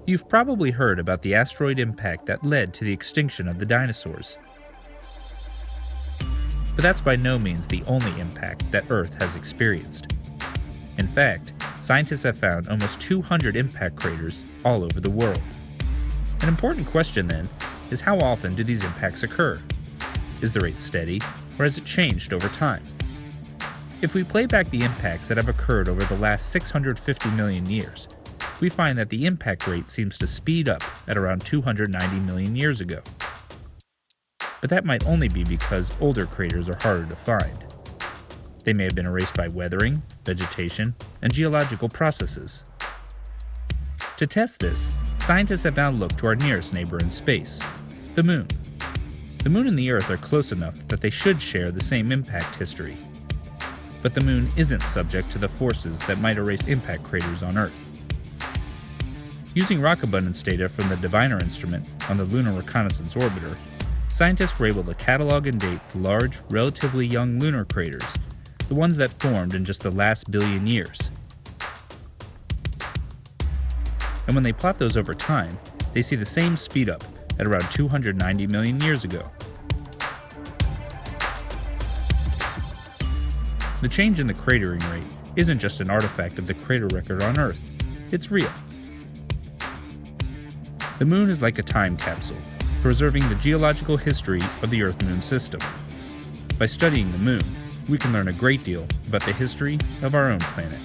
You've probably heard about the asteroid impact that led to the extinction of the dinosaurs. But that's by no means the only impact that Earth has experienced. In fact, scientists have found almost 200 impact craters all over the world. An important question then is, how often do these impacts occur? Is the rate steady, or has it changed over time? If we play back the impacts that have occurred over the last 650 million years, we find that the impact rate seems to speed up at around 290 million years ago. But that might only be because older craters are harder to find. They may have been erased by weathering, vegetation, and geological processes. To test this, scientists have now looked to our nearest neighbor in space, the Moon. The Moon and the Earth are close enough that they should share the same impact history. But the Moon isn't subject to the forces that might erase impact craters on Earth. Using rock abundance data from the Diviner instrument on the Lunar Reconnaissance Orbiter, scientists were able to catalog and date the large, relatively young lunar craters, the ones that formed in just the last billion years. And when they plot those over time, they see the same speed up at around 290 million years ago. The change in the cratering rate isn't just an artifact of the crater record on Earth, it's real. The Moon is like a time capsule, preserving the geological history of the Earth-Moon system. By studying the Moon, we can learn a great deal about the history of our own planet.